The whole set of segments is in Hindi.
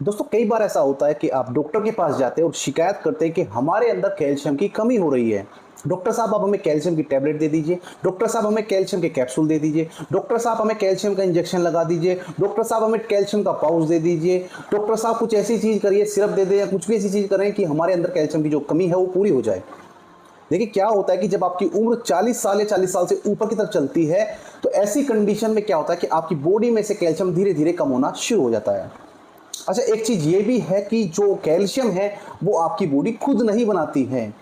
दोस्तों कई बार ऐसा होता है कि आप डॉक्टर के पास जाते हैं और शिकायत करते हैं कि हमारे अंदर कैल्शियम की कमी हो रही है। डॉक्टर साहब आप हमें कैल्शियम की टैबलेट दे दीजिए, डॉक्टर साहब हमें कैल्शियम के कैप्सूल दे दीजिए, डॉक्टर साहब हमें कैल्शियम का इंजेक्शन लगा दीजिए, डॉक्टर साहब हमें कैल्शियम का पाउच दे दीजिए, डॉक्टर साहब कुछ ऐसी चीज़ करिए, सिरप दे दें या कुछ भी ऐसी चीज़ करें कि हमारे अंदर कैल्शियम की जो कमी है वो पूरी हो जाए। देखिए क्या होता है कि जब आपकी उम्र 40 साल या 40 साल से ऊपर की तरफ चलती है तो ऐसी कंडीशन में क्या होता है कि आपकी बॉडी में से कैल्शियम धीरे धीरे कम होना शुरू हो जाता है। अच्छा, एक चीज ये भी है कि जो कैल्शियम है वो आपकी बॉडी खुद नहीं बनाती है,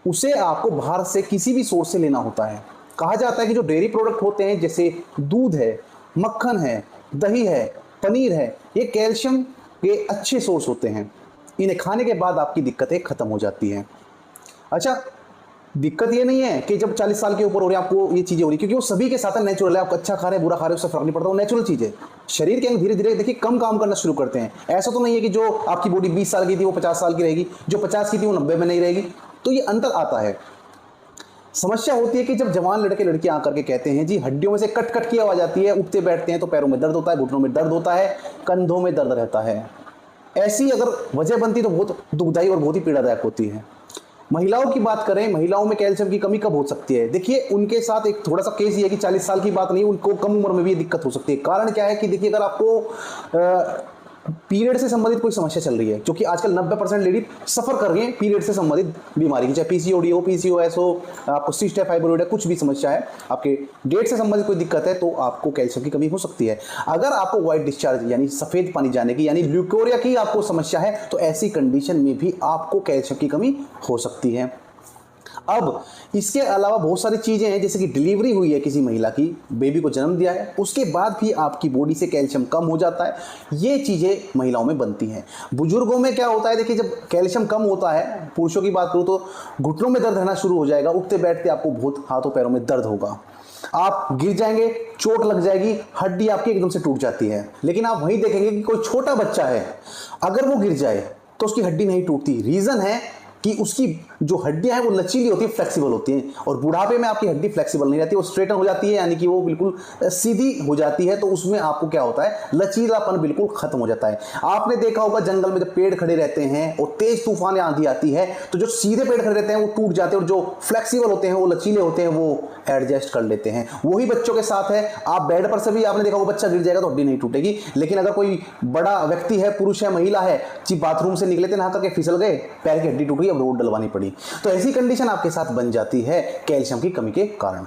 उसे आपको बाहर से किसी भी सोर्स से लेना होता है। कहा जाता है कि जो डेयरी प्रोडक्ट होते हैं जैसे दूध है, मक्खन है, दही है, पनीर है, ये कैल्शियम के अच्छे सोर्स होते हैं। इन्हें खाने के बाद आपकी दिक्कतें खत्म हो जाती हैं। अच्छा, दिक्कत ये नहीं है कि जब 40 साल के ऊपर हो रहे हैं आपको ये चीजें हो रही, क्योंकि वो सभी के साथ नेचुरल है। आप अच्छा खा रहे हैं बुरा खा रहे हैं उससे फर्क नहीं पड़ता, वो नेचुरल चीज है। शरीर के अंग धीरे धीरे देखिए कम काम करना शुरू करते हैं। ऐसा तो नहीं है कि जो आपकी बॉडी 20 साल की थी वो 50 साल की रहेगी, जो 50 की थी वो 90 में नहीं रहेगी। तो ये अंतर आता है। समस्या होती है कि जब जवान लड़के लड़कियां आकर के कहते हैं जी हड्डियों में से कट कट की आवाज आती है, उठते बैठते हैं तो पैरों में दर्द होता है, घुटनों में दर्द होता है, कंधों में दर्द रहता है। ऐसी अगर वजह बनती तो बहुत दुखदायी और बहुत ही पीड़ादायक होती है। महिलाओं की बात करें, महिलाओं में कैल्शियम की कमी कब हो सकती है? देखिए उनके साथ एक थोड़ा सा केस ये है कि 40 साल की बात नहीं, उनको कम उम्र में भी ये दिक्कत हो सकती है। कारण क्या है कि देखिए अगर आपको पीरियड से संबंधित कोई समस्या चल रही है, क्योंकि आजकल 90% लेडी सफर कर रही है पीरियड से संबंधित बीमारी की, चाहे पीसीओडी हो, पीसीओएस हो, आपको सिस्ट है, फाइब्रोइड है, कुछ भी समस्या है, आपके डेट से संबंधित कोई दिक्कत है तो आपको कैल्शियम की कमी हो सकती है। अगर आपको व्हाइट डिस्चार्ज यानी सफेद पानी जाने की यानी ल्यूकोरिया की आपको समस्या है तो ऐसी कंडीशन में भी आपको कैल्शियम की कमी हो सकती है। अब इसके अलावा बहुत सारी चीजें हैं, जैसे कि डिलीवरी हुई है किसी महिला की, बेबी को जन्म दिया है, उसके बाद भी आपकी बॉडी से कैल्शियम कम हो जाता है। ये चीजें महिलाओं में बनती हैं। बुजुर्गों में क्या होता है, देखिए जब कैल्शियम कम होता है, पुरुषों की बात करूं तो घुटनों में दर्द रहना शुरू हो जाएगा, उठते बैठते आपको बहुत हाथों पैरों में दर्द होगा, आप गिर जाएंगे, चोट लग जाएगी, हड्डी आपकी एकदम से टूट जाती है। लेकिन आप वहीं देखेंगे कि कोई छोटा बच्चा है, अगर वो गिर जाए तो उसकी हड्डी नहीं टूटती। रीजन है कि उसकी जो हड्डियां हैं वो लचीली होती है, फ्लेक्सिबल होती हैं, और बुढ़ापे में आपकी हड्डी फ्लेक्सिबल नहीं रहती, वो स्ट्रेटन हो जाती है, यानी कि वो बिल्कुल सीधी हो जाती है। तो उसमें आपको क्या होता है, लचीलापन बिल्कुल खत्म हो जाता है। आपने देखा होगा जंगल में जब पेड़ खड़े रहते हैं और तेज तूफान या आंधी आती है तो जो सीधे पेड़ खड़े रहते हैं वो टूट जाते हैं, और जो फ्लेक्सिबल होते हैं, वो लचीले होते हैं, वो एडजस्ट कर लेते हैं। वही बच्चों के साथ है। आप बेड पर से भी आपने देखा वो बच्चा गिर जाएगा तो हड्डी नहीं टूटेगी, लेकिन अगर कोई बड़ा व्यक्ति है, पुरुष है, महिला है, बाथरूम से निकले थे नहा करके फिसल गए, पैर की हड्डी टूट गई, अब रोड डलवानी पड़ी, तो ऐसी कंडीशन आपके साथ बन जाती है कैल्शियम की कमी के कारण।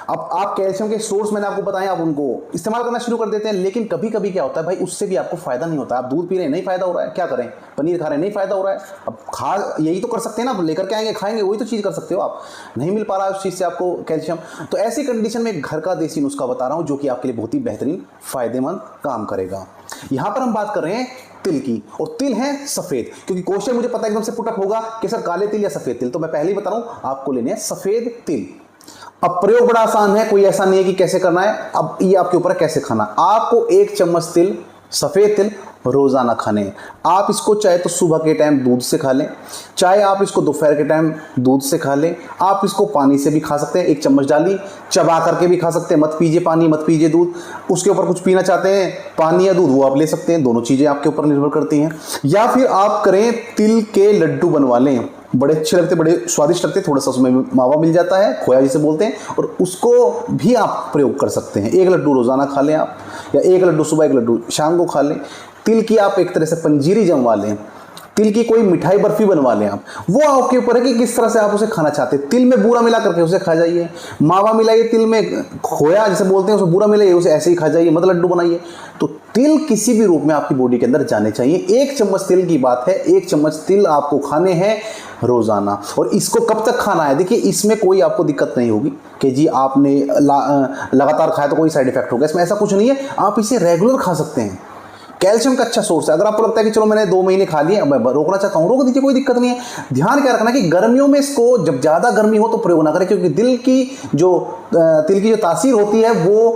अब आप कैल्शियम के सोर्स मैंने आपको बताया, आप उनको इस्तेमाल करना शुरू कर देते हैं, लेकिन कभी कभी क्या होता है भाई, उससे भी आपको फायदा नहीं होता। आप दूध पी रहे हैं, नहीं फायदा हो रहा है, क्या करें, पनीर खा रहे हैं, नहीं फायदा हो रहा है। अब खा यही तो कर सकते हैं ना, लेकर के आएंगे खाएंगे, वही तो चीज़ कर सकते हो आप, नहीं मिल पा रहा है उस चीज़ से आपको कैल्शियम। तो ऐसी कंडीशन में घर का देसी नुस्खा बता रहा हूँ जो कि आपके लिए बहुत ही बेहतरीन फायदेमंद काम करेगा। यहाँ पर हम बात कर रहे हैं तिल की, और तिल है सफेद, क्योंकि क्वेश्चन मुझे पता एकदम से पुटअप होगा कि सर काले तिल या सफेद तिल, तो मैं पहले ही बता रहा हूं आपको लेने हैं सफेद तिल। अब प्रयोग बड़ा आसान है, कोई ऐसा नहीं है कि कैसे करना है, अब ये आपके ऊपर है कैसे खाना। आपको 1 चम्मच तिल, सफेद तिल रोजाना खाने हैं। आप इसको चाहे तो सुबह के टाइम दूध से खा लें, चाहे आप इसको दोपहर के टाइम दूध से खा लें, आप इसको पानी से भी खा सकते हैं। 1 चम्मच डाली, चबा करके भी खा सकते हैं, मत पीजिए पानी, मत पीजिए दूध। उसके ऊपर कुछ पीना चाहते हैं, पानी या दूध, वो आप ले सकते हैं, दोनों चीजें आपके ऊपर निर्भर करती हैं। या फिर आप करें तिल के लड्डू बनवा लें, बड़े अच्छे लगते, बड़े स्वादिष्ट लगते, थोड़ा सा उसमें मावा मिल जाता है, खोया जिसे बोलते हैं, और उसको भी आप प्रयोग कर सकते हैं। 1 लड्डू रोजाना खा लें आप, या 1 लड्डू सुबह, 1 लड्डू शाम को खा लें। तिल की आप एक तरह से पंजीरी जमवा लें, तिल की कोई मिठाई बर्फी बनवा लें आप, वो आपके ऊपर है कि किस तरह से आप उसे खाना चाहते हैं। तिल में बूरा मिला करके उसे खा जाइए, मावा मिलाइए, तिल में खोया जिसे बोलते हैं उसे बूरा मिलाइए, उसे ऐसे ही खा जाइए, मतलब लड्डू बनाइए। तो तिल किसी भी रूप में आपकी बॉडी के अंदर जाने चाहिए। 1 चम्मच तिल की बात है, 1 चम्मच तिल आपको खाने हैं रोजाना। और इसको कब तक खाना है, देखिए इसमें कोई आपको दिक्कत नहीं होगी कि जी आपने लगातार खाया तो कोई साइड इफेक्ट होगा, इसमें ऐसा कुछ नहीं है। आप इसे रेगुलर खा सकते हैं। कैल्शियम का अच्छा सोर्स है। अगर आपको लगता है कि चलो मैंने 2 महीने खा लिए, मैं रोकना चाहता हूँ, रोक दीजिए, कोई दिक्कत नहीं है। ध्यान क्या रखना कि गर्मियों में इसको, जब ज़्यादा गर्मी हो तो प्रयोग ना करें, क्योंकि तिल की जो तासीर होती है वो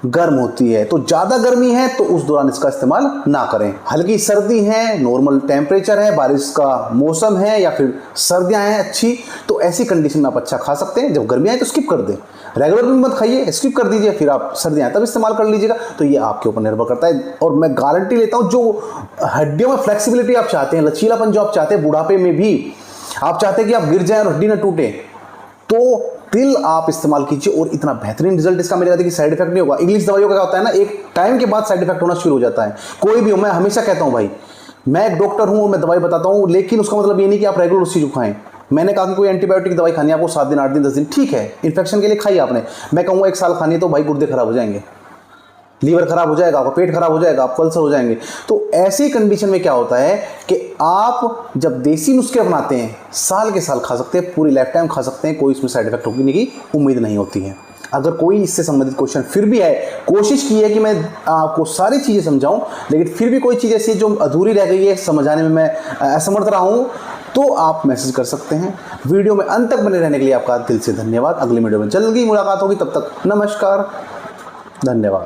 गर्म होती है, तो ज़्यादा गर्मी है तो उस दौरान इसका इस्तेमाल ना करें। हल्की सर्दी है, नॉर्मल टेम्परेचर है, बारिश का मौसम है या फिर सर्दियाँ हैं अच्छी, तो ऐसी कंडीशन में आप अच्छा खा सकते हैं। जब गर्मियाँ हैं तो स्किप कर दें, रेगुलर में मत खाइए, स्किप कर दीजिए, फिर आप सर्दियाँ तब इस्तेमाल कर लीजिएगा। तो ये आपके ऊपर निर्भर करता है। और मैं गारंटी लेता हूँ, जो हड्डियों में फ्लेक्सिबिलिटी आप चाहते हैं, लचीलापन जो आप चाहते हैं बुढ़ापे में भी, आप चाहते हैं कि आप गिर जाएं और हड्डी ना टूटे, तो तिल आप इस्तेमाल कीजिए और इतना बेहतरीन रिजल्ट इसका मिलेगा कि साइड इफेक्ट नहीं होगा। इंग्लिश दवाइयों का क्या होता है ना, एक टाइम के बाद साइड इफेक्ट होना शुरू हो जाता है। कोई भी हो, मैं हमेशा कहता हूं भाई, मैं एक डॉक्टर हूं और मैं दवाई बताता हूं, लेकिन उसका मतलब ये नहीं कि आप रेगुलर उस चीज को खाएं। मैंने कहा कि कोई एंटीबायोटिक दवाई खानी है आपको 7 दिन 8 दिन 10 दिन, ठीक है, इन्फेक्शन के लिए खाई आपने। मैं कहूँगा 1 साल खानी है तो भाई गुर्दे खराब हो जाएंगे, लीवर खराब हो जाएगा, आपका पेट खराब हो जाएगा, आप अल्सर हो जाएंगे। तो ऐसी कंडीशन में क्या होता है कि आप जब देसी नुस्खे अपनाते हैं, साल के साल खा सकते हैं, पूरी लाइफ टाइम खा सकते हैं, कोई इसमें साइड इफेक्ट होने की उम्मीद नहीं होती है। अगर कोई इससे संबंधित क्वेश्चन फिर भी है, कोशिश की है कि मैं आपको सारी चीज़ें समझाऊं, लेकिन फिर भी कोई चीज़ ऐसी है जो अधूरी रह गई है, समझाने में मैं असमर्थ रहा हूं, तो आप मैसेज कर सकते हैं। वीडियो में अंत तक बने रहने के लिए आपका दिल से धन्यवाद। अगली वीडियो में जल्दी मुलाकात होगी, तब तक नमस्कार, धन्यवाद।